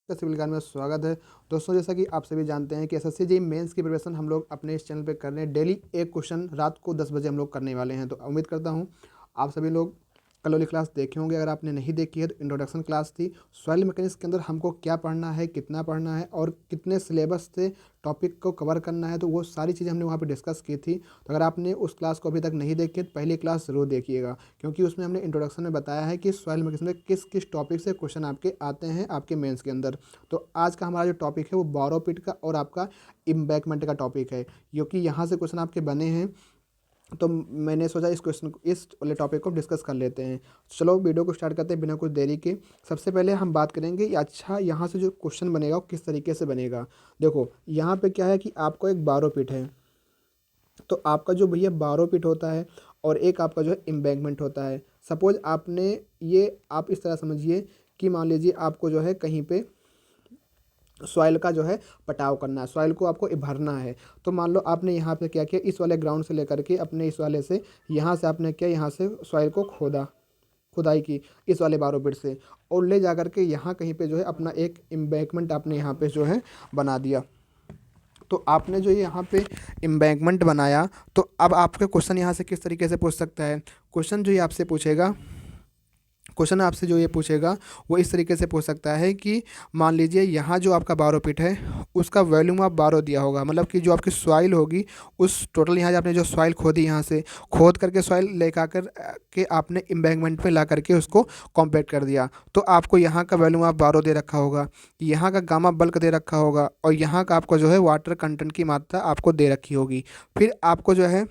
Civil ज्ञान में स्वागत है। दोस्तों, जैसा कि आप सभी जानते हैं कि एसएससी जेईई मेंस की प्रिपरेशन हम लोग अपने इस चैनल पे कर रहे हैं। डेली एक क्वेश्चन रात को 10 बजे हम लोग करने वाले हैं। तो उम्मीद करता हूँ आप सभी लोग कल वाली क्लास देखे होंगे। अगर आपने नहीं देखी है तो इंट्रोडक्शन क्लास थी। सॉइल मैकेनिक्स के अंदर हमको क्या पढ़ना है, कितना पढ़ना है और कितने सिलेबस से टॉपिक को कवर करना है, तो वो सारी चीज़ें हमने वहाँ पे डिस्कस की थी। तो अगर आपने उस क्लास को अभी तक नहीं देखी तो पहली क्लास ज़रूर देखिएगा, क्योंकि उसमें हमने इंट्रोडक्शन में बताया है कि सॉइल मैकेनिक्स में किस किस टॉपिक से क्वेश्चन आपके आते हैं आपके मेंस के अंदर। तो आज का हमारा जो टॉपिक है वो बोरोपिट का और आपका इम्बैकमेंट का टॉपिक है, क्योंकि यहाँ से क्वेश्चन आपके बने हैं। तो मैंने सोचा इस वाले टॉपिक को डिस्कस कर लेते हैं। चलो वीडियो को स्टार्ट करते हैं बिना कुछ देरी के। सबसे पहले हम बात करेंगे कि अच्छा यहाँ से जो क्वेश्चन बनेगा वो किस तरीके से बनेगा। देखो यहाँ पे क्या है कि आपको एक बोरोपिट है, तो आपका जो भैया बोरोपिट होता है और एक आपका जो है एम्बैंकमेंट होता है। सपोज आपने ये आप इस तरह समझिए कि मान लीजिए आपको जो है कहीं पे सॉइल का जो है पटाव करना है, सॉइल को आपको भरना है। तो मान लो आपने यहाँ पे क्या किया, इस वाले ग्राउंड से लेकर के अपने इस वाले से यहाँ से आपने क्या, यहाँ से सॉइल को खुदाई की इस वाले बोरोपिट से, और ले जा कर के यहाँ कहीं पे जो है अपना एक एम्बैंकमेंट आपने यहाँ पे जो है बना दिया। तो आपने जो यहाँ पे एम्बैंकमेंट बनाया, तो अब आपके क्वेश्चन यहाँ से किस तरीके से पूछ सकता है। क्वेश्चन आपसे जो ये पूछेगा वो इस तरीके से पूछ सकता है कि मान लीजिए यहाँ जो आपका बोरोपिट है उसका वॉल्यूम ऑफ बोरो दिया होगा, मतलब कि जो आपकी सॉइल होगी उस टोटल यहाँ आपने जो सॉइल खोदी, यहाँ से खोद करके सॉइल ले कर के आपने एम्बैंकमेंट पे ला करके उसको कॉम्पैक्ट कर दिया। तो आपको यहाँ का वॉल्यूम ऑफ बोरो दे रखा होगा, यहाँ का गामा बल्क दे रखा होगा, और यहाँ का आपको जो है वाटर कंटेंट की मात्रा आपको दे रखी होगी। फिर आपको जो है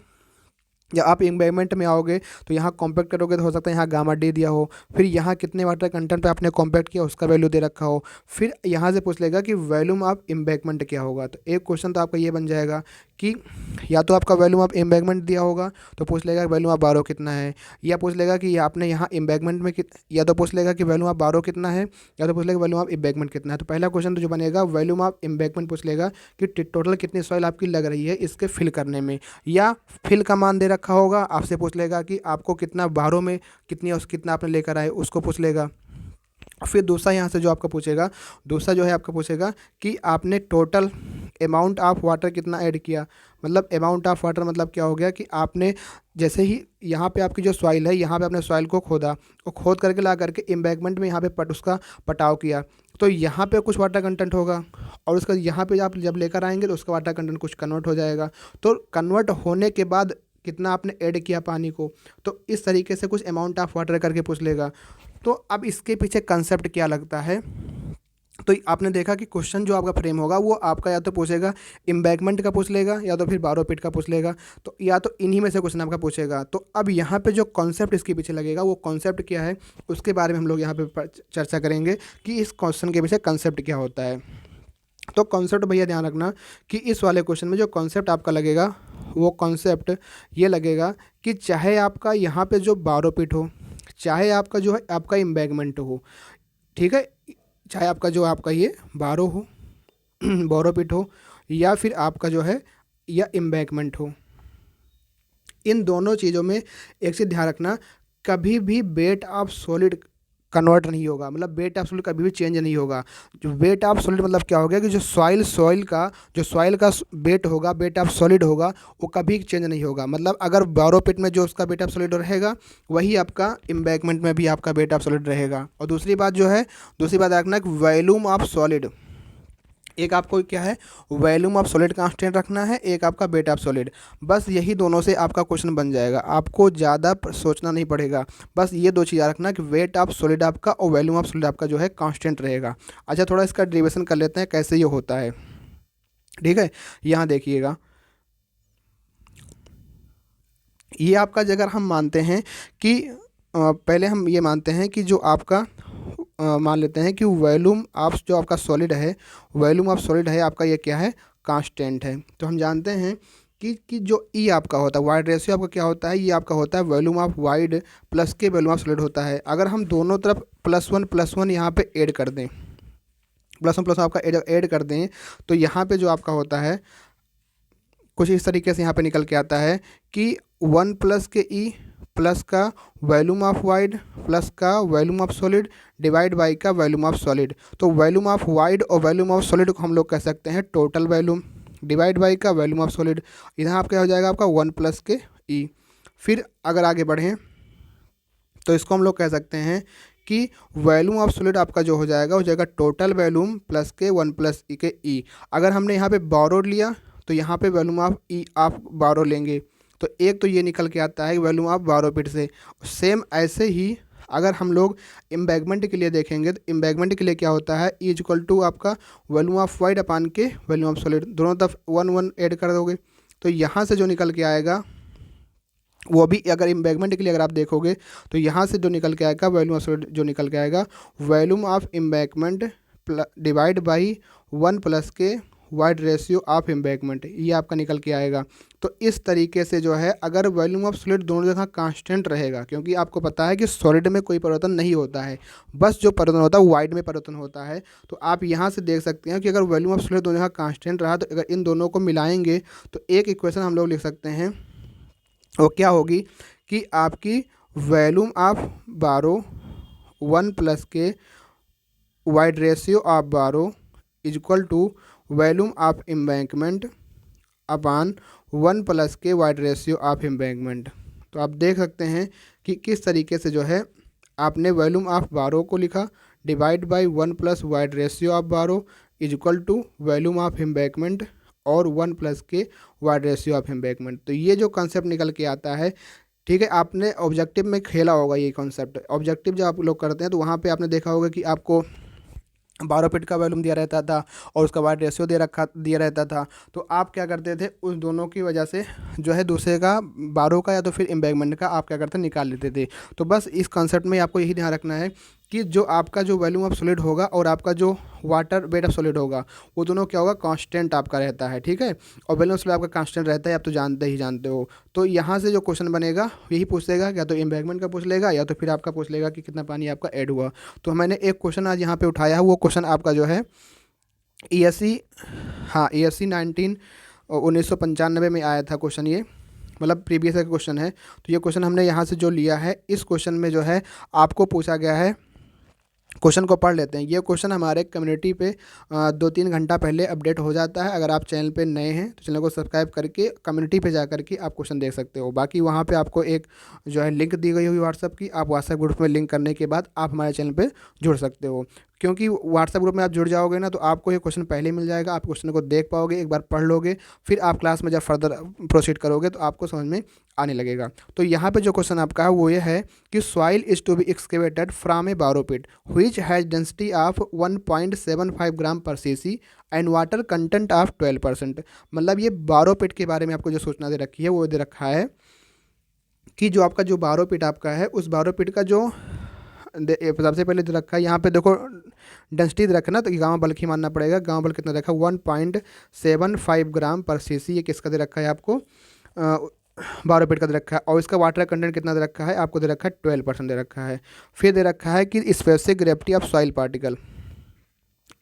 जब आप एम्बैंकमेंट में आओगे तो यहाँ कॉम्पैक्ट करोगे तो हो सकता है यहाँ गामा डी दिया हो, फिर यहाँ कितने वाटर कंटेंट पे आपने कॉम्पैक्ट किया उसका वैल्यू दे रखा हो। फिर यहाँ से पूछ लेगा कि वॉल्यूम ऑफ एम्बैंकमेंट क्या होगा। तो एक क्वेश्चन तो आपका ये बन जाएगा कि या तो आपका वॉल्यूम ऑफ एम्बैंकमेंट दिया होगा तो पूछ लेगा वॉल्यूम ऑफ बारो कितना है, या पूछ लेगा कि आपने यहाँ एम्बैंकमेंट में या तो पूछ लेगा कि वॉल्यूम ऑफ बारो कितना है, या तो पूछ लेगा वॉल्यूम ऑफ एम्बैंकमेंट कितना है। तो पहला क्वेश्चन तो जो बनेगा वॉल्यूम ऑफ एम्बैंकमेंट पूछ लेगा कि टोटल कितनी सॉइल आपकी लग रही है इसके फिल करने में, या फिल का मान दे रखा होगा आपसे पूछ लेगा कि आपको कितना बारो में कितनी और कितना आपने लेकर आए उसको पूछ लेगा। फिर दूसरा यहाँ से जो आपका पूछेगा, दूसरा जो है आपका पूछेगा कि आपने टोटल अमाउंट ऑफ वाटर कितना ऐड किया। मतलब अमाउंट ऑफ वाटर मतलब क्या हो गया कि आपने जैसे ही यहाँ पे आपकी जो सॉइल है यहाँ पे आपने सॉइल को खोदा और खोद करके ला करके एम्बैंकमेंट में यहाँ पे उसका पटाव किया, तो यहाँ पे कुछ वाटर कंटेंट होगा और उसका यहाँ पे आप जब लेकर आएंगे तो उसका वाटर कंटेंट कुछ कन्वर्ट हो जाएगा। तो कन्वर्ट होने के बाद कितना आपने ऐड किया पानी को, तो इस तरीके से कुछ अमाउंट ऑफ वाटर करके पूछ लेगा। तो अब इसके पीछे कंसेप्ट क्या लगता है, तो आपने देखा कि क्वेश्चन जो आपका फ्रेम होगा वो आपका या तो पूछेगा एम्बैंकमेंट का पूछ लेगा या तो फिर बोरोपिट का पूछ लेगा, तो या तो इन्हीं में से क्वेश्चन आपका पूछेगा। तो अब यहाँ पे जो कॉन्सेप्ट इसके पीछे लगेगा वो कॉन्सेप्ट क्या है उसके बारे में हम लोग यहाँ पे चर्चा करेंगे कि इस क्वेश्चन के पीछे कंसेप्ट क्या होता है। तो कॉन्सेप्ट भैया ध्यान रखना कि इस वाले क्वेश्चन में जो कॉन्सेप्ट आपका लगेगा वो कॉन्सेप्ट ये लगेगा कि चाहे आपका यहाँ पे जो बोरोपिट हो, चाहे आपका जो है आपका एम्बैंकमेंट हो, ठीक है, चाहे आपका जो आपका ये बारो हो बोरोपिट हो या फिर आपका जो है या एम्बैंकमेंट हो, इन दोनों चीज़ों में एक चीज़ ध्यान रखना, कभी भी वेट ऑफ सॉलिड कन्वर्ट नहीं होगा। मतलब वेट ऑफ सॉलिड कभी भी चेंज नहीं होगा। जो वेट ऑफ सॉलिड मतलब क्या हो गया कि जो सॉइल का वेट होगा, वेट ऑफ सॉलिड होगा, वो कभी चेंज नहीं होगा। मतलब अगर बोरोपिट में जो उसका वेट ऑफ सॉलिड रहेगा वही आपका एम्बैंकमेंट में भी आपका वेट ऑफ सॉलिड रहेगा। और दूसरी बात रखना कि वॉल्यूम ऑफ सॉलिड, एक आपको क्या है वॉल्यूम ऑफ सॉलिड कांस्टेंट रखना है, एक आपका वेट ऑफ सॉलिड। बस यही दोनों से आपका क्वेश्चन बन जाएगा, आपको ज़्यादा सोचना नहीं पड़ेगा। बस ये दो चीज़ रखना कि वेट ऑफ सॉलिड आपका और वॉल्यूम ऑफ सॉलिड आपका जो है कांस्टेंट रहेगा। अच्छा, थोड़ा इसका डेरिवेशन कर लेते हैं कैसे ये होता है। ठीक है, यहाँ देखिएगा, ये आपका अगर हम मानते हैं कि पहले हम ये मानते हैं कि जो आपका मान लेते हैं कि वॉल्यूम ऑफ जो आपका सॉलिड है, वॉल्यूम ऑफ सॉलिड है आपका ये क्या है कांस्टेंट है। तो हम जानते हैं कि जो ई आपका होता है वाइड रेशियो आपका क्या होता है, ये आपका होता है वॉल्यूम ऑफ वाइड प्लस के वॉल्यूम ऑफ सॉलिड होता है। अगर हम दोनों तरफ प्लस वन यहाँ पे ऐड कर दें, प्लस वन आपका ऐड कर दें, तो यहाँ पे जो आपका होता है कुछ इस तरीके से यहाँ पे निकल के आता है कि 1 + के ई प्लस का वॉल्यूम ऑफ वाइड प्लस का volume of solid divide by का वॉल्यूम ऑफ सॉलिड। तो वॉल्यूम ऑफ वाइड और वॉल्यूम ऑफ सॉलिड को हम लोग कह सकते हैं टोटल वॉल्यूम, डिवाइड बाई का वॉल्यूम ऑफ सॉलिड। यहाँ आप क्या हो जाएगा आपका 1 प्लस के ई। फिर अगर आगे बढ़ें तो इसको हम लोग कह सकते हैं कि वॉल्यूम ऑफ सॉलिड आपका जो हो जाएगा टोटल वॉल्यूम प्लस के 1 प्लस ई के ई। अगर हमने यहाँ पे बोरोड लिया तो यहाँ पे वॉल्यूम ऑफ ई आप बोरो लेंगे, तो एक तो ये निकल के आता है वॉल्यूम ऑफ बोरोपिट से। सेम ऐसे ही अगर हम लोग एम्बैगमेंट के लिए देखेंगे तो एम्बैगमेंट के लिए क्या होता है, ई इक्वल टू आपका वॉल्यूम ऑफ वाइड अपान के वॉल्यूम ऑफ सॉलिड, दोनों तरफ 1 ऐड कर दोगे तो यहाँ से जो निकल के आएगा वो भी, अगर एम्बैगमेंट के लिए अगर आप देखोगे तो यहाँ से जो निकल के आएगा वॉल्यूम ऑफ सॉलिड जो निकल के आएगा volume of embankment divide by 1 plus के वाइड रेशियो ऑफ एम्बैगमेंट, ये आपका निकल के आएगा। तो इस तरीके से जो है अगर वॉल्यूम ऑफ सॉलिड दोनों जगह कांस्टेंट रहेगा, क्योंकि आपको पता है कि सॉलिड में कोई परिवर्तन नहीं होता है, बस जो परिवर्तन होता है वाइड में परिवर्तन होता है। तो आप यहाँ से देख सकते हैं कि अगर वॉल्यूम ऑफ सॉलिड दोनों जगह कांस्टेंट रहा तो अगर इन दोनों को मिलाएंगे तो एक इक्वेशन हम लोग लिख सकते हैं, वो क्या होगी कि आपकी वॉल्यूम ऑफ बारो 1 प्लस के void ratio of borrow is equal to volume of embankment upon 1 plus के वाइड रेशियो ऑफ एम्बैंकमेंट। तो आप देख सकते हैं कि किस तरीके से जो है आपने वॉल्यूम ऑफ बारो को लिखा divide by 1 plus void ratio of borrow is equal to volume of embankment और 1 प्लस के वाइड रेशियो ऑफ एम्बैंकमेंट। तो ये जो कॉन्सेप्ट निकल के आता है, ठीक है, आपने ऑब्जेक्टिव में खेला होगा ये कॉन्सेप्ट। ऑब्जेक्टिव जब आप लोग करते हैं तो वहाँ पे आपने देखा होगा कि आपको बोरोपिट का वॉल्यूम दिया रहता था और उसका वाइड रेशियो दिया रहता था। तो आप क्या करते थे, उस दोनों की वजह से जो है दूसरे का बारो का या तो फिर एम्बैगमेंट का आप क्या करते निकाल लेते थे। तो बस इस कॉन्सेप्ट में आपको यही ध्यान रखना है कि जो आपका जो वॉल्यूम ऑफ सॉलिड होगा और आपका जो वाटर वेट ऑफ सॉलिड होगा वो दोनों क्या होगा, कांस्टेंट आपका रहता है, ठीक है। और वॉल्यूम ऑफ सॉलिड आपका कांस्टेंट रहता है, आप तो जानते हो। तो यहाँ से जो क्वेश्चन बनेगा यही पूछ लेगा, या तो एम्बैगमेंट का पूछ लेगा या तो फिर आपका पूछ लेगा कि कितना पानी आपका ऐड हुआ। तो मैंने एक क्वेश्चन आज यहाँ पे उठाया है, वो क्वेश्चन आपका जो है ESC, हाँ ESC 1995 में आया था क्वेश्चन, ये मतलब प्रीवियस का क्वेश्चन है। तो ये क्वेश्चन हमने यहाँ से जो लिया है, इस क्वेश्चन में जो है आपको पूछा गया है, क्वेश्चन को पढ़ लेते हैं। ये क्वेश्चन हमारे कम्युनिटी पे 2-3 घंटा पहले अपडेट हो जाता है। अगर आप चैनल पे नए हैं तो चैनल को सब्सक्राइब करके कम्युनिटी पे जा करके आप क्वेश्चन देख सकते हो। बाकी वहाँ पे आपको एक जो है लिंक दी गई होगी व्हाट्सअप की, आप व्हाट्सअप ग्रुप में लिंक करने के बाद आप हमारे चैनल पे जुड़ सकते हो। क्योंकि व्हाट्सएप ग्रुप में आप जुड़ जाओगे ना तो आपको ये क्वेश्चन पहले मिल जाएगा, आप क्वेश्चन को देख पाओगे, एक बार पढ़ लोगे, फिर आप क्लास में जब फर्दर प्रोसीड करोगे तो आपको समझ में आने लगेगा। तो यहाँ पे जो क्वेश्चन आपका है वो ये है कि soil is to be excavated from a borrow pit which has density of 1.75 gram per cc and water content of 12%। मतलब ये बोरोपिट के बारे में आपको जो सूचना दे रखी है वो दे रखा है कि जो आपका जो बोरोपिट आपका है उस बोरोपिट का जो सबसे पहले दे रखा है, यहाँ पे देखो डेंसिटी दे रखा है ना, तो गामा बल ही मानना पड़ेगा। गामा बल कितना रखा है 1.75 ग्राम पर cc, ये किसका दे रखा है आपको, बोरोपिट का दे रखा है। और इसका वाटर कंटेंट कितना दे रखा है आपको, दे रखा है 12% दे रखा है। फिर दे रखा है कि specific gravity of soil particle,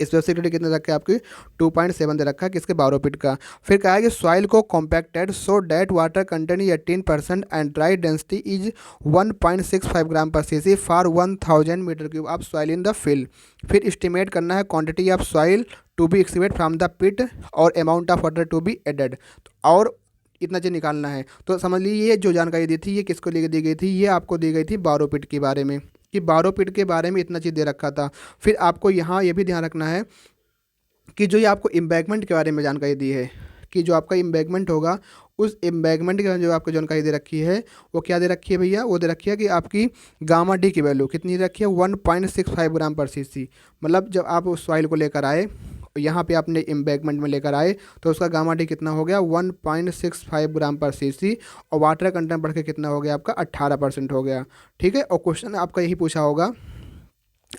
specific gravity कितना रखा है आपकी 2.7 दे रखा है किसके, बोरोपिट का। फिर कहा है कि सॉइल को compacted so that water content 18% and dry density is 1.65 gram per cc for 1000 metre cube of soil in the field. फिर एस्टिमेट करना है quantity of soil to be excavated from the pit और amount of water to be added, और इतना चीज़ निकालना है। तो समझ लीजिए ये जो जानकारी दी थी ये किसको लेकर दी गई थी, ये आपको दी गई थी बोरोपिट के बारे में, कि बोरोपिट के बारे में इतना चीज़ दे रखा था। फिर आपको यहाँ ये भी ध्यान रखना है कि जो ये आपको एम्बैगमेंट के बारे में जानकारी दी है कि जो आपका एम्बैगमेंट होगा उस एम्बैगमेंट की जो आपको जानकारी दे रखी है वो क्या दे रखी है भैया, वो दे रखी है कि आपकी गामा डी की वैल्यू कितनी दे रखी है 1.65 ग्राम पर cc। मतलब जब आप उस सॉइल को लेकर आए यहाँ पे आपने एम्बैगमेंट में लेकर आए तो उसका गामा डी कितना हो गया 1.65 ग्राम पर cc, और वाटर कंटेंट बढ़ के कितना हो गया आपका 18% हो गया, ठीक है। और क्वेश्चन आपका यही पूछा होगा,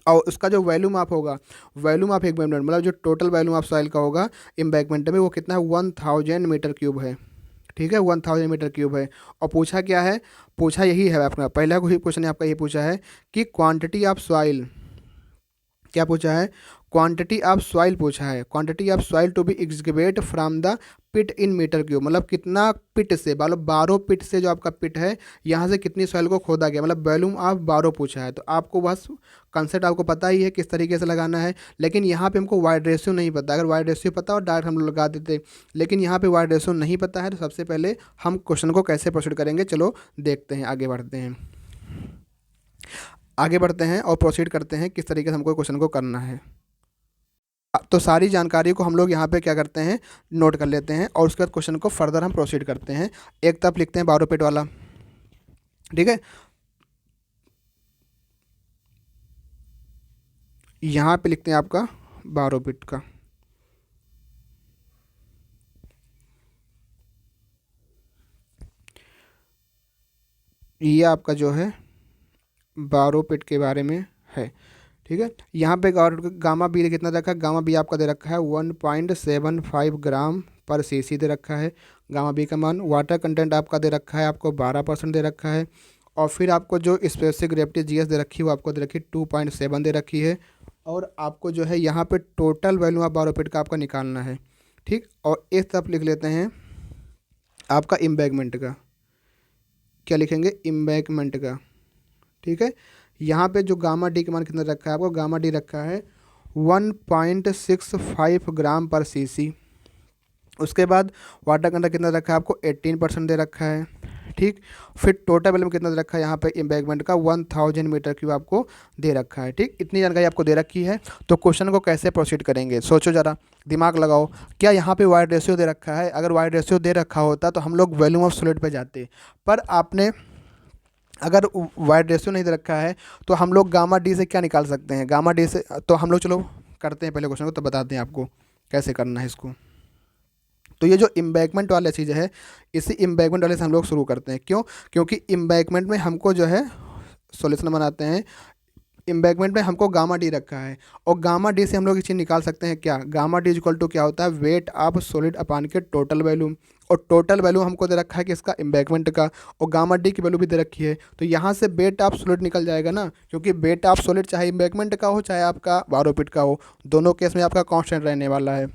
और उसका जो वॉल्यूम आप होगा, वॉल्यूम ऑफ एम्बैगमेंट मतलब जो टोटल वॉल्यूम ऑफ सॉइल का होगा एम्बैगमेंट में वो कितना है 1000 मीटर क्यूब है, ठीक है, 1000 मीटर क्यूब है। और पूछा क्या है, पूछा यही है आपका पहला क्वेश्चन आपका यही पूछा है कि क्वांटिटी ऑफ सॉइल, क्या पूछा है, क्वांटिटी ऑफ सॉइल पूछा है, quantity of soil to be excavate from the pit in metre cube, मतलब कितना पिट से, मतलब 12 पिट से जो आपका पिट है यहाँ से कितनी सॉइल को खोदा गया, मतलब वॉल्यूम ऑफ 12 पूछा है। तो आपको बस कंसेप्ट आपको पता ही है किस तरीके से लगाना है, लेकिन यहाँ पे हमको वाइड रेशियो नहीं पता। अगर वाइड रेशियो पता हो डायरेक्ट हम लोग लगा देते, लेकिन यहाँ पे वाइड रेशियो नहीं पता है। तो सबसे पहले हम क्वेश्चन को कैसे प्रोसीड करेंगे, चलो देखते हैं, आगे बढ़ते हैं, आगे बढ़ते हैं और प्रोसीड करते हैं किस तरीके से हमको क्वेश्चन को करना है। तो सारी जानकारी को हम लोग यहाँ पे क्या करते हैं, नोट कर लेते हैं और उसके बाद क्वेश्चन को फर्दर हम प्रोसीड करते हैं। एक तरफ लिखते हैं 12 पिट वाला, ठीक है, यहाँ पे लिखते हैं आपका 12 पिट का, ये आपका जो है 12 पिट के बारे में है, ठीक है। यहाँ पे गामा बी कितना रखा है, गामा बी आपका दे रखा है 1.75 ग्राम पर सीसी दे रखा है गामा बी का मान। वाटर कंटेंट आपका दे रखा है आपको 12% दे रखा है। और फिर आपको जो स्पेसिफिक ग्रेविटी जीएस दे रखी है वो आपको दे रखी है 2.7 दे रखी है। और आपको जो है यहाँ पे टोटल वैल्यू ऑफ बारोपिट का आपका निकालना है, ठीक। और इस तरफ लिख लेते हैं आपका इम्बैगमेंट का, क्या लिखेंगे, इम्बैगमेंट का, ठीक है। यहाँ पे जो गामा डी का मान कितना रखा है आपको, गामा डी रखा है 1.65 ग्राम पर सीसी। उसके बाद वाटर कंटेंट कितना रखा है आपको 18% दे रखा है, ठीक। फिर टोटल वैल्यू कितना दे रखा है यहाँ पे इम्बैगमेंट का 1000 मीटर क्यूब आपको दे रखा है, ठीक। इतनी जानकारी आपको दे रखी है। तो क्वेश्चन को कैसे प्रोसीड करेंगे, सोचो ज़रा, दिमाग लगाओ। क्या यहाँ पे वाइड रेशियो दे रखा है, अगर वाइड रेशियो दे रखा होता तो हम लोग वॉल्यूम ऑफ सॉलिड पे जाते, पर आपने अगर वाइड रेशियो नहीं दे रखा है तो हम लोग गामा डी से क्या निकाल सकते हैं, गामा डी से। तो हम लोग चलो करते हैं पहले क्वेश्चन को, तो बताते हैं आपको कैसे करना है इसको। तो ये जो इम्बैगमेंट वाला चीज़ है, इसी इम्बैगमेंट वाले से हम लोग शुरू करते हैं। क्यों, क्योंकि इम्बैगमेंट में हमको जो है सॉल्यूशन बनाते हैं, इम्बैगमेंट में हमको गामा डी रखा है और गामा डी से हम लोग एक चीज़ निकाल सकते हैं, क्या, गामा डी इक्वल टू क्या होता है, वेट ऑफ सॉलिड अपान के टोटल वैल्यू। और टोटल वैल्यू हमको दे रखा है कि इसका इम्बैगमेंट का, और गामा डी की वैल्यू भी दे रखी है। तो यहाँ से वेट ऑफ सॉलिड निकल जाएगा ना, क्योंकि वेट ऑफ सॉलिड चाहे इम्बैगमेंट का हो चाहे आपका बारोपिट का हो, दोनों केस में आपका कांस्टेंट रहने वाला है।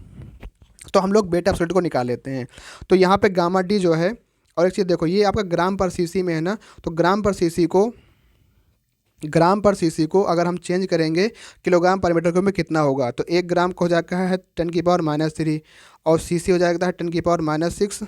तो हम लोग वेट ऑफ सॉलिड को निकाल लेते हैं। तो यहाँ पे गामा डी जो है, और एक चीज़ देखो, ये आपका ग्राम पर सीसी में है ना, तो ग्राम पर सीसी को अगर हम चेंज करेंगे किलोग्राम पर मीटर क्यूब में कितना होगा, तो 1 ग्राम को हो जाता है 10⁻³ और सीसी हो जाएगा 10⁻⁶,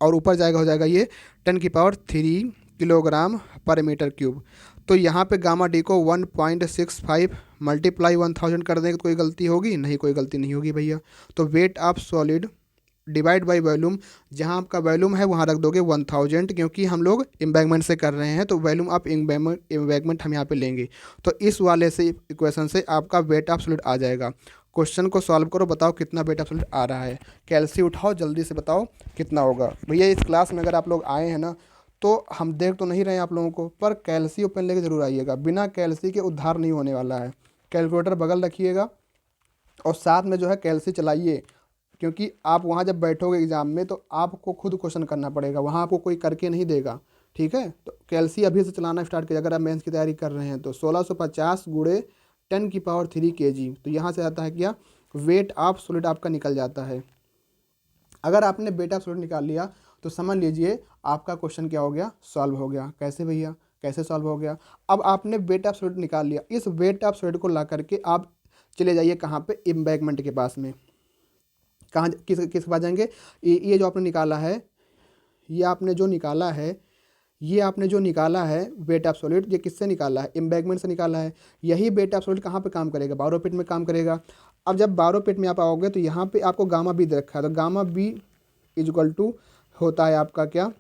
और ऊपर जाएगा हो जाएगा ये 10⁻³ किलोग्राम पर मीटर क्यूब। तो यहाँ पे गामा डी को 1.65 मल्टीप्लाई 1000 कर देंगे तो कोई गलती होगी नहीं, कोई गलती नहीं होगी भैया। तो weight of solid divide by volume, जहाँ आपका वॉल्यूम है वहाँ रख दोगे 1000, क्योंकि हम लोग इम्बैगमेंट से कर रहे हैं तो वॉल्यूम ऑफ इम्बैगमेंट हम यहाँ पे लेंगे। तो इस वाले से इक्वेशन से आपका वेट ऑफ सॉलिड आ जाएगा। क्वेश्चन को सॉल्व करो, बताओ कितना वेट ऑफ सॉलिड आ रहा है। कैलसी उठाओ जल्दी से, बताओ कितना होगा। भैया इस क्लास में अगर आप लोग आए हैं ना, तो हम देख तो नहीं रहे हैं आप लोगों को, पर कैलसी और पेन लेके जरूर आइएगा, बिना कैलसी के उद्धार नहीं होने वाला है। कैलकुलेटर बगल रखिएगा और साथ में जो है कैलसी चलाइए, क्योंकि आप वहाँ जब बैठोगे एग्ज़ाम में तो आपको खुद क्वेश्चन करना पड़ेगा, वहाँ आपको कोई करके नहीं देगा, ठीक है। तो कैलसी अभी से चलाना स्टार्ट कीजिए अगर आप मेंस की तैयारी कर रहे हैं तो। 1650 × 10⁻³ kg, तो यहाँ से आता है क्या, वेट ऑफ सॉलिड आपका निकल जाता है। अगर आपने वेट ऑफ सॉलिड निकाल लिया तो समझ लीजिए आपका क्वेश्चन क्या हो गया, सॉल्व हो गया। कैसे भैया, कैसे सॉल्व हो गया, अब आपने वेट ऑफ सॉलिड निकाल लिया, इस वेट ऑफ सॉलिड को ला करके आप चले जाइए कहाँ पे, इम्बैगमेंट के पास में। कहाँ, किस पास जाएंगे, ये जो आपने निकाला है, ये आपने जो निकाला है वेट ऑफ सॉलिड, ये किससे निकाला है, इम्बैगमेंट से निकाला है। यही वेट ऑफ सॉलिड कहाँ पे काम करेगा, बारोपिट में काम करेगा। अब जब बारोपिट में आप आओगे तो यहाँ पे आपको गामा बी दे रखा है, तो गामा बी इक्वल टू होता है आपका क्या,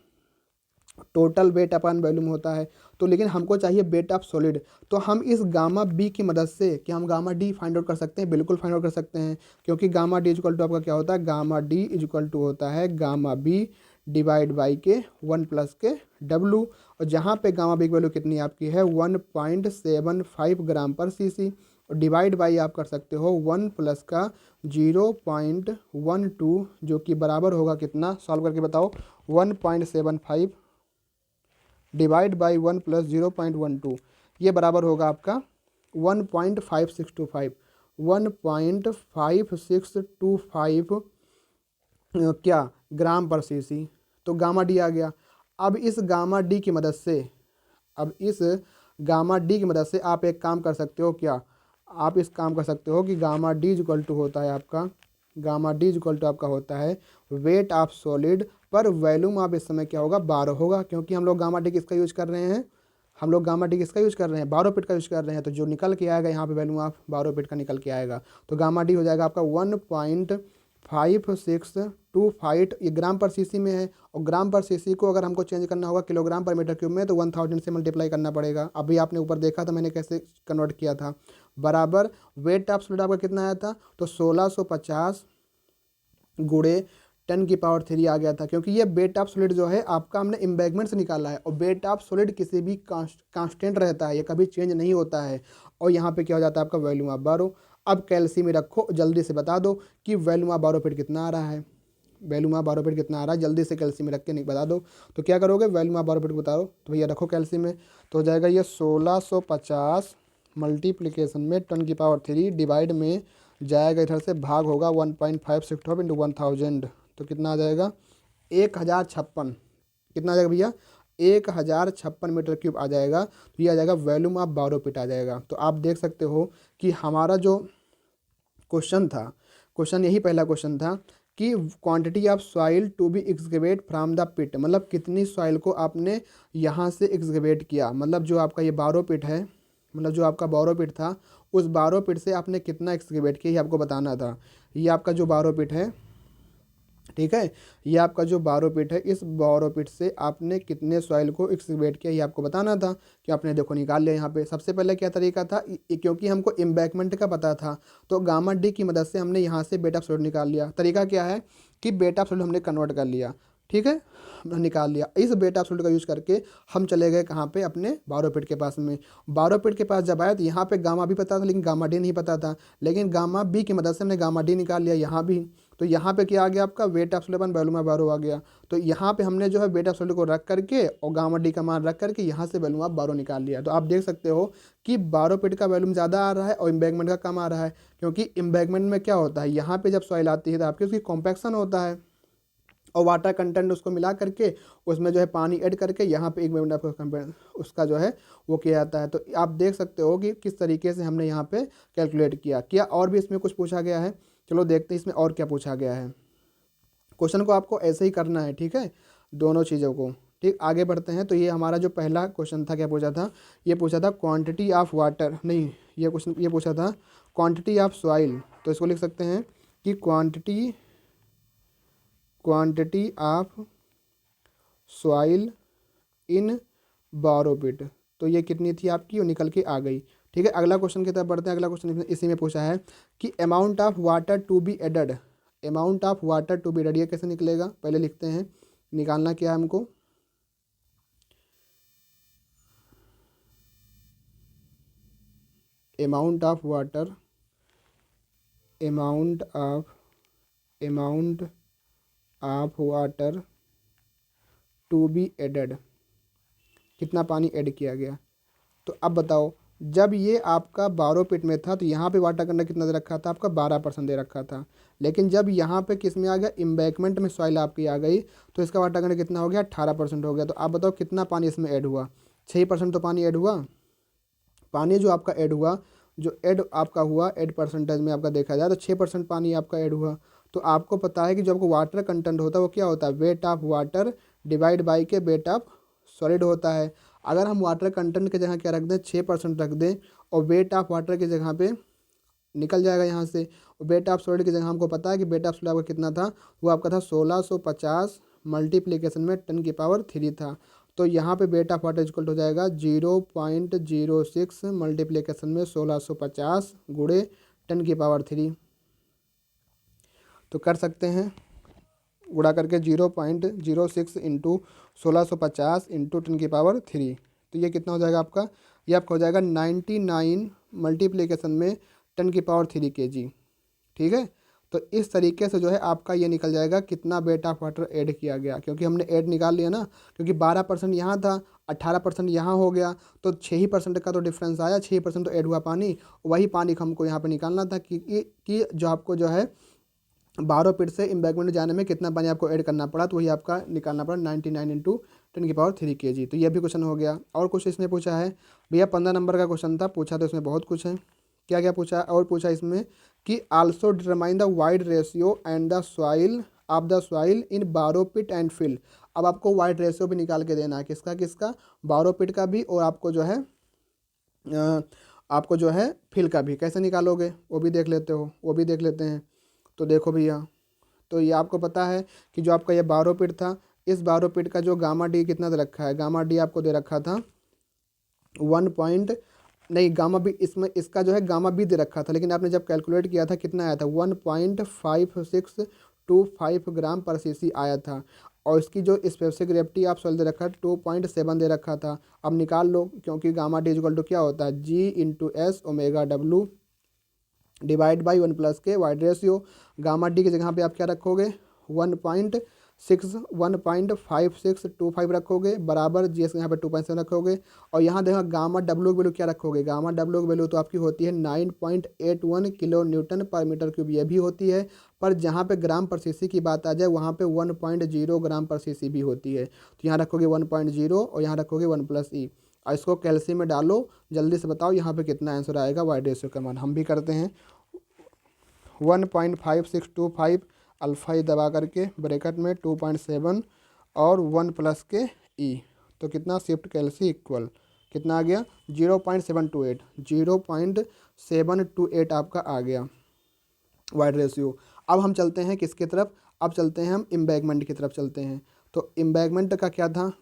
टोटल वेट अपन वॉल्यूम होता है। तो लेकिन हमको चाहिए वेट ऑफ सॉलिड, तो हम इस गामा बी की मदद से क्या हम गामा डी फाइंड आउट कर सकते हैं, बिल्कुल फाइंड आउट कर सकते हैं। क्योंकि गामा डी इक्वल टू आपका क्या होता है, गामा डी इक्वल टू होता है गामा बी डिवाइड बाई के 1 + के W। और जहाँ पे गामा बी की वैल्यू कितनी आपकी है 1.75 ग्राम पर सीसी, और डिवाइड बाई आप कर सकते हो 1 + का 0.12, जो कि बराबर होगा कितना, सॉल्व करके बताओ। 1.75 डिवाइड बाई 1 + 0.12, ये बराबर होगा आपका 1.5625। 1.5625 क्या ग्राम पर सीसी, तो गामा डी आ गया। अब इस गामा डी की मदद से आप एक काम कर सकते हो, क्या आप इस काम कर सकते हो कि गामा डी इक्वल टू होता है आपका, होता है वेट ऑफ सॉलिड पर वॉल्यूम ऑफ इस समय क्या होगा 12 होगा, क्योंकि हम लोग गामा डी किसका यूज कर रहे हैं, बारोपिट का यूज कर रहे हैं। तो जो निकल के आएगा यहाँ पे वैल्यूम ऑफ बारोपिट का निकल के आएगा, तो गामा डी हो जाएगा आपका 1.5625, ये ग्राम पर सीसी में है, और ग्राम पर सीसी को अगर हमको चेंज करना होगा किलोग्राम पर मीटर क्यूब में, तो 1000 से मल्टीप्लाई करना पड़ेगा। अभी आपने ऊपर देखा था मैंने कैसे कन्वर्ट किया था, बराबर वेट ऑफ सॉलिड आपका कितना आया था, तो 1650 गुणे 10⁻³ आ गया था, क्योंकि ये वेट ऑफ सॉलिड जो है आपका हमने एम्बैगमेंट से निकाला है, और वेट ऑफ सॉलिड किसी भी कांस्टेंट रहता है, ये कभी चेंज नहीं होता है। और यहाँ पे क्या हो जाता है आपका वॉल्यूम ऑफ बारो। अब कैल्सी में रखो, जल्दी से बता दो कि वॉल्यूम ऑफ बारोपिट कितना आ रहा है, जल्दी से कैल्सी में रख के नहीं बता दो। तो क्या करोगे, वॉल्यूम ऑफ बारोपिट बताओ, तो भैया रखो कैल्सी में, तो हो जाएगा ये 1650 मल्टीप्लीकेशन में 10⁻³ डिवाइड में जाएगा इधर से भाग होगा 1.562 इंटू 1000, तो कितना आ जाएगा 1056, कितना आ जाएगा भैया 1056 मीटर क्यूब आ जाएगा। तो ये आ जाएगा वॉल्यूम ऑफ बारोपिट आ जाएगा। तो आप देख सकते हो कि हमारा जो क्वेश्चन यही पहला क्वेश्चन था कि quantity of soil to be excavate from the pit, मतलब कितनी सॉइल को आपने यहाँ से एक्सकेवेट किया, मतलब जो आपका ये बारोपिट है, मतलब जो आपका बारोपिट था उस बारोपिट से आपने कितना एक्सकेवेट किया ये आपको बताना था। ये आपका जो बारोपिट है, ठीक है, ये आपका जो बारोपिट है, इस बारोपिट से आपने कितने सॉइल को एक्सकेवेट किया ये आपको बताना था, कि आपने देखो निकाल लिया। यहाँ पे सबसे पहले क्या तरीका था, क्योंकि हमको एम्बैकमेंट का पता था, तो गामा डी की मदद से हमने यहाँ से बेट ऑफ सॉलिड निकाल लिया। तरीका क्या है कि बेट ऑफ सॉलिड हमने कन्वर्ट कर लिया, ठीक है, निकाल लिया। इस बेट ऑफ सॉलिड का यूज़ करके हम चले गए कहाँ पे, अपने बारोपिट के पास में। बारोपिट के पास जब आए तो यहाँ पे गामा भी पता था लेकिन गामा डी नहीं पता था, लेकिन गामा बी की मदद से हमने गामा डी निकाल लिया यहाँ भी। तो यहाँ पे क्या आ गया आपका weight of solid upon volume of बारो आ गया। तो यहाँ पे हमने जो है वेट ऑफ सॉलिड को रख करके और गामा डी का मान रख करके यहाँ से वॉल्यूम ऑफ बारो निकाल लिया। तो आप देख सकते हो कि बारोपिट का वॉल्यूम ज़्यादा आ रहा है और एम्बैगमेंट का कम आ रहा है, क्योंकि एम्बैगमेंट में क्या होता है, यहाँ पे जब सॉइल आती है तो आपकी उसकी कॉम्पैक्शन होता है और वाटर कंटेंट उसको मिला करके उसमें जो है पानी ऐड करके यहाँ पे 1 मिनट आपको उसका जो है वो किया जाता है। तो आप देख सकते हो कि किस तरीके से हमने यहाँ पे कैलकुलेट किया। और भी इसमें कुछ पूछा गया है, चलो देखते हैं इसमें और क्या पूछा गया है। क्वेश्चन को आपको ऐसे ही करना है, ठीक है, दोनों चीज़ों को। ठीक, आगे बढ़ते हैं। तो ये हमारा जो पहला क्वेश्चन था, क्या पूछा था, ये पूछा था क्वांटिटी ऑफ वाटर, नहीं ये क्वेश्चन ये पूछा था क्वांटिटी ऑफ सॉइल। तो इसको लिख सकते हैं कि क्वांटिटी ऑफ सॉइल इन बारोपिट। तो ये कितनी थी आपकी, वो निकल के आ गई। ठीक है, अगला क्वेश्चन की तरफ बढ़ते हैं। अगला क्वेश्चन इसी में पूछा है कि amount of water to be added, ये कैसे निकलेगा, पहले लिखते हैं। निकालना क्या है हमको, amount of water to be added, कितना पानी ऐड किया गया। तो अब बताओ, जब ये आपका बारोपिट में था तो यहाँ पे वाटर कंटेंट कितना दे रखा था आपका 12% दे रखा था, लेकिन जब यहाँ पे किस में आ गया, एम्बैकमेंट में सॉइल आपकी आ गई तो इसका वाटर कंटेंट कितना हो गया, 18% हो गया। तो आप बताओ कितना पानी इसमें ऐड हुआ, 6% तो पानी ऐड हुआ। पानी जो आपका ऐड हुआ, जो ऐड आपका हुआ ऐड परसेंटेज में आपका देखा जाए तो 6% पानी आपका ऐड हुआ। तो आपको पता है कि जो आपको वाटर कंटेंट होता है वो क्या होता है, weight of water divide by के वेट ऑफ सॉलिड होता है। अगर हम वाटर कंटेंट की जगह क्या रख दें, 6% रख दें, और वेट ऑफ वाटर की जगह पे निकल जाएगा यहाँ से। वेट ऑफ सॉलिड की जगह हमको पता है कि वेट ऑफ सॉलिड आपका कितना था, वो आपका था 1650 मल्टीप्लीकेशन में 10⁻³ था। तो यहाँ पे वेट ऑफ वाटर इक्वल हो जाएगा 0.06 मल्टीप्लीकेशन में 1650 गुणे 10⁻³। तो कर सकते हैं गुणा करके 0.06 इंटू 1650 इंटू 10⁻³। तो ये कितना हो जाएगा आपका, ये आपका हो जाएगा 99 मल्टीप्लीकेशन में 10⁻³ kg। ठीक है, तो इस तरीके से जो है आपका ये निकल जाएगा कितना वेट ऑफ वाटर ऐड किया गया, क्योंकि हमने ऐड निकाल लिया ना, क्योंकि 12% यहाँ था 18% यहाँ हो गया, तो 6% का तो डिफरेंस आया, 6% तो ऐड हुआ पानी। वही पानी हमको यहाँ पे निकालना था कि जो आपको जो है 12 फीट से एम्बैंकमेंट जाने में कितना पानी आपको ऐड करना पड़ा, तो वही आपका निकालना पड़ा 99 इंटू 10⁻³ kg। तो ये भी क्वेश्चन हो गया। और कुछ इसमें पूछा है भैया, 15 नंबर का क्वेश्चन था, पूछा तो इसमें बहुत कुछ है। क्या क्या पूछा है और पूछा इसमें कि also determine the void ratio and the soil of the soil in बारो पिट एंड फिल। अब आपको वाइड रेशियो भी निकाल के देना है, किसका किसका, बारो पिट का भी और आपको जो है आपको जो है फिल का भी। कैसे निकालोगे वो भी देख लेते हो, वो भी देख लेते हैं। तो देखो भैया, तो ये आपको पता है कि जो आपका ये 12 पिट था, इस 12 पिट का जो गामा डी कितना दे रखा है, गामा डी आपको दे रखा था 1 पॉइंट, नहीं गामा बी, इसमें इसका जो है गामा बी दे रखा था, लेकिन आपने जब कैलकुलेट किया था कितना आया था 1.5625 ग्राम पर सीसी आया था। और इसकी जो स्पेसिफिक ग्रेविटी आप सॉल्व दे रखा है 2.7 दे रखा था। अब निकाल लो, क्योंकि गामा डी इक्वल टू क्या होता है, G into S omega W divide by 1 के वाइड रेशियो। गामा डी की जगह पे आप क्या रखोगे 1.5625 रखोगे, बराबर जी एस यहाँ पे 2.7 रखोगे। और यहाँ देखो गामा डब्ल्यू की वैल्यू क्या रखोगे, गामा डब्ल्यू की वैल्यू तो आपकी होती है 9.81 किलो न्यूटन पर मीटर क्यूब, ये भी होती है। पर जहाँ पे ग्राम पर सीसी की बात आ जाए वहाँ पे 1.0 ग्राम पर सीसी भी होती है। तो यहाँ रखोगे 1.0 और यहाँ रखोगे 1 + ई। और इसको कैल्शियम में डालो, जल्दी से बताओ यहाँ पे कितना आंसर आएगा वाइड रेशियो का मान। हम भी करते हैं 1.5625 अल्फ़ा ई दबा करके ब्रैकेट में 2.7 और 1 के ई, तो कितना शिफ्ट कैल्सी इक्वल कितना आ गया 0.728, 0.728 आपका आ गया वाइड रेशियो। अब हम चलते हैं किसकी तरफ, अब चलते हैं हम एम्बैंकमेंट की तरफ चलते हैं। तो एम्बैंकमेंट का क्या था,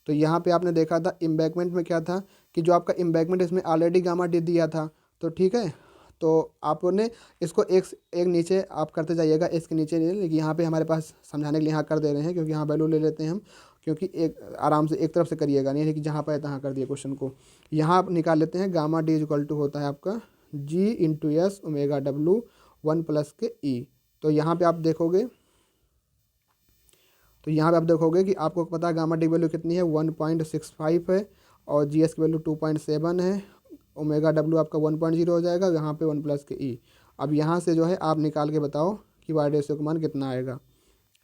तो यहाँ पे आपने देखा था एम्बैंकमेंट में क्या था कि जो आपका एम्बैंकमेंट इसमें ऑलरेडी गामा डी दिया था, तो ठीक है। तो आपने इसको एक नीचे आप करते जाइएगा, इसके नीचे नहीं, लेकिन यहाँ पे हमारे पास समझाने के लिए यहाँ कर दे रहे हैं, क्योंकि यहाँ वैल्यू ले लेते हैं हम, क्योंकि एक आराम से एक तरफ से करिएगा, नहीं है कि जहाँ पे तहाँ कर दिए क्वेश्चन को। यहाँ आप निकाल लेते हैं गामा डी इक्वल टू होता है आपका जी इंटू एस ओमेगा डब्लू 1 के ई। तो यहाँ पे आप देखोगे, तो यहाँ पे आप देखोगे कि आपको पता है गामा डी वैल्यू कितनी है 1.65 है, और जी एस की वैल्यू 2.7 है, ओमेगा डब्ल्यू आपका 1.0 हो जाएगा, यहाँ पे 1 के ई। अब यहाँ से जो है आप निकाल के बताओ कि वाई रेशियो का मान कितना आएगा।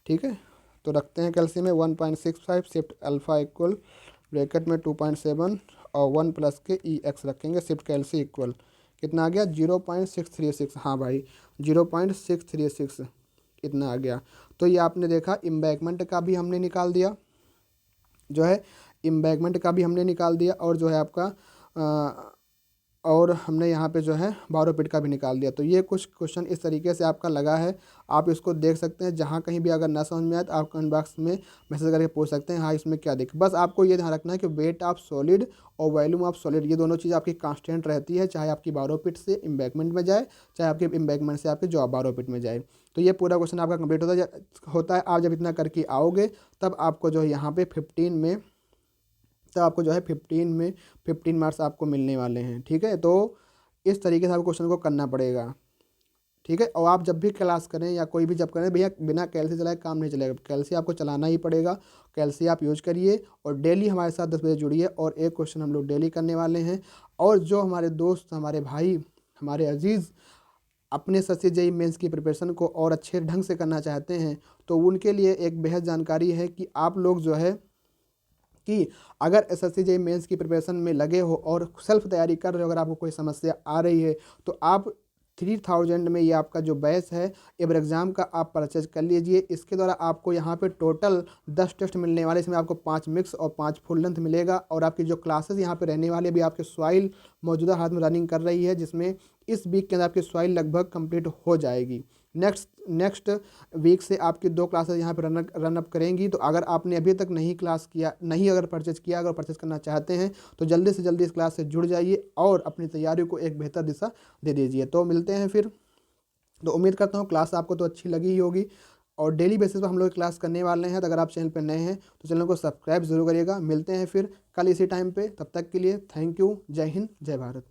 ठीक है, तो रखते हैं कैल्शियम में 1.65 शिफ्ट अल्फ़ा इक्वल ब्रैकेट में 2.7 और 1 के ई एक्स रखेंगे, शिफ्ट कैल्सी इक्वल कितना आ गया 0.636। हाँ भाई 0.636 इतना आ गया। तो ये आपने देखा एम्बैंकमेंट का भी हमने निकाल दिया, जो है एम्बैंकमेंट का भी हमने निकाल दिया, और जो है आपका और हमने यहाँ पे जो है 12 फीट का भी निकाल दिया। तो ये कुछ क्वेश्चन इस तरीके से आपका लगा है, आप इसको देख सकते हैं। जहाँ कहीं भी अगर ना समझ में आए तो आप कमेंट बॉक्स में मैसेज करके पूछ सकते हैं हाँ इसमें क्या दिक्कत। बस आपको ये ध्यान रखना है कि वेट ऑफ सॉलिड और वॉल्यूम ऑफ सॉलिड ये दोनों चीज़ आपकी कांस्टेंट रहती है, चाहे आपकी 12 फीट से एम्बैंकमेंट में जाए, चाहे आपके एम्बैंकमेंट से आपके जो 12 फीट में जाए। तो ये पूरा क्वेश्चन आपका कंप्लीट होता है। आप जब इतना करके आओगे तब आपको जो है यहाँ पे 15 में, तब आपको जो है 15 मार्क्स आपको मिलने वाले हैं। ठीक है, तो इस तरीके से आपको क्वेश्चन को करना पड़ेगा। ठीक है, और आप जब भी क्लास करें या कोई भी जब करें भैया, बिना कैल्सी चलाए काम नहीं चलेगा, कैल्सी आपको चलाना ही पड़ेगा। कैल्सी आप यूज करिए और डेली हमारे साथ 10 बजे जुड़िए, और एक क्वेश्चन हम लोग डेली करने वाले हैं। और जो हमारे दोस्त, हमारे भाई, हमारे अजीज़ अपने एसएससी जेईई मेंस की प्रिपरेशन को और अच्छे ढंग से करना चाहते हैं, तो उनके लिए एक बेहद जानकारी है कि आप लोग जो है कि अगर एसएससी जेईई मेंस की प्रिपरेशन में लगे हो और सेल्फ तैयारी कर रहे हो, अगर आपको कोई समस्या आ रही है तो आप 3000 में ये आपका जो बैच है एबर एग्ज़ाम का आप परचेज कर लीजिए। इसके द्वारा आपको यहाँ पे टोटल 10 टेस्ट मिलने वाले, इसमें आपको 5 मिक्स और 5 फुल लेंथ मिलेगा। और आपकी जो क्लासेस यहाँ पे रहने वाले, भी आपके सॉइल मौजूदा हाथ में रनिंग कर रही है, जिसमें इस वीक के अंदर आपकी सॉइल लगभग कंप्लीट हो जाएगी। नेक्स्ट वीक से आपकी 2 क्लासेस यहाँ पे रन अप करेंगी। तो अगर आपने अभी तक नहीं क्लास किया, नहीं अगर परचेज किया, अगर परचेज करना चाहते हैं तो जल्दी से जल्दी इस क्लास से जुड़ जाइए और अपनी तैयारी को एक बेहतर दिशा दे दीजिए। तो मिलते हैं फिर। तो उम्मीद करता हूँ क्लास आपको तो अच्छी लगी ही होगी, और डेली बेसिस पर हम लोग क्लास करने वाले हैं। तो अगर आप चैनल पर नए हैं तो चैनल को सब्सक्राइब जरूर करिएगा। मिलते हैं फिर कल इसी टाइम पे, तब तक के लिए थैंक यू। जय हिंद, जय भारत।